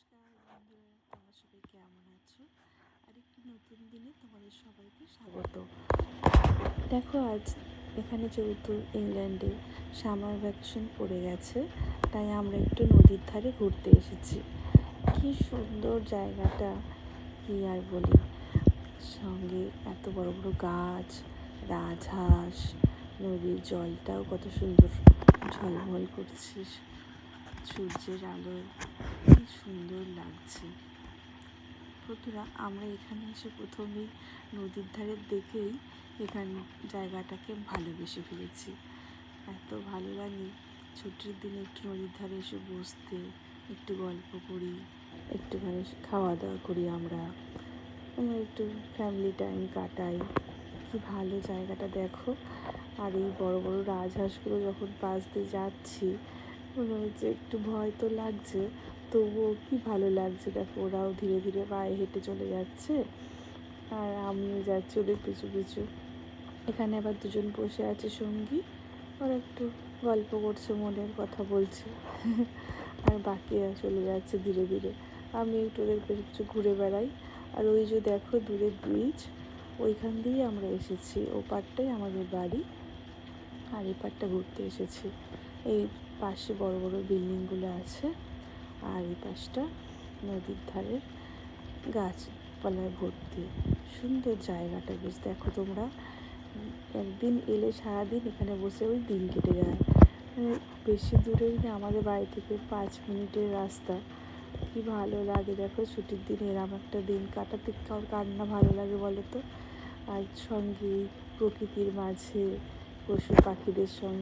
নমস্কার বন্ধুরা, তোমরা সবাই কেমন আছো? আরেকটি নতুন দিনে তোমাদের সবাইকে স্বাগত। দেখো, আজ এখানে যেহেতু ইংল্যান্ডে সামার ভ্যাকেশন পড়ে গেছে, তাই আমরা একটু নদীর ধারে ঘুরতে এসেছি। কি সুন্দর জায়গাটা, কি আর বলি। সঙ্গে এত বড় বড় গাছ, রাজহাঁস, নদীর জলটাও কত সুন্দর ঝলমল করছে সূর্যের আলোয়, কি সুন্দর লাগছে। বন্ধুরা, আমরা এখানে এসে প্রথমেই নদীর ধারে দেখেই জায়গাটাকে ভালোবেসে ফেলেছি। এত ভালো লাগে ছুটির দিনে একটু নদীর ধারে এসে বসতে, একটু গল্প করি, একটুখানি খাওয়া দাওয়া করি, আমরা একটু ফ্যামিলি টাইম কাটাই। কি ভালো জায়গাটা দেখো। আর এই বড় বড় রাজহাঁসগুলো যখন পাশ দিয়ে যাচ্ছি, মনে হচ্ছে একটু ভয় তো লাগছে, তবুও কি ভালো লাগছে। দেখো, ওরাও ধীরে ধীরে পায়ে হেঁটে চলে যাচ্ছে আর আমিও যাচ্ছি ওদের পিছু পিছু। এখানে আবার দুজন বসে আছে সঙ্গী, ওরা একটু গল্প করছে, মনের কথা বলছে আর বাকিরা চলে যাচ্ছে ধীরে ধীরে। আমি একটু ওদের পিছু ঘুরে বেড়াই। আর ওই যে দেখো দূরে ব্রিজ, ওইখান দিয়েই আমরা এসেছি। ও পারটাই আমাদের বাড়ি, আর এই পারটা ঘুরতে এসেছি। এই পাশে বড় বড় বিল্ডিংগুলো আছে, আর এই পাশটা নদীর ধারে গাছপালায় ভর্তি। সুন্দর জায়গাটা বেশ। দেখো তোমরা, একদিন এলে সারাদিন এখানে বসে ওই দিন কেটে যায়। বেশি দূরের না, আমাদের বাড়ি থেকে 5 মিনিটের রাস্তা। কি ভালো লাগে দেখো, ছুটির দিনে এরম একটা দিন কাটাতে কার না ভালো লাগে বলো তো। আর সঙ্গে প্রকৃতির মাঝে পশু পাখিদের সঙ্গে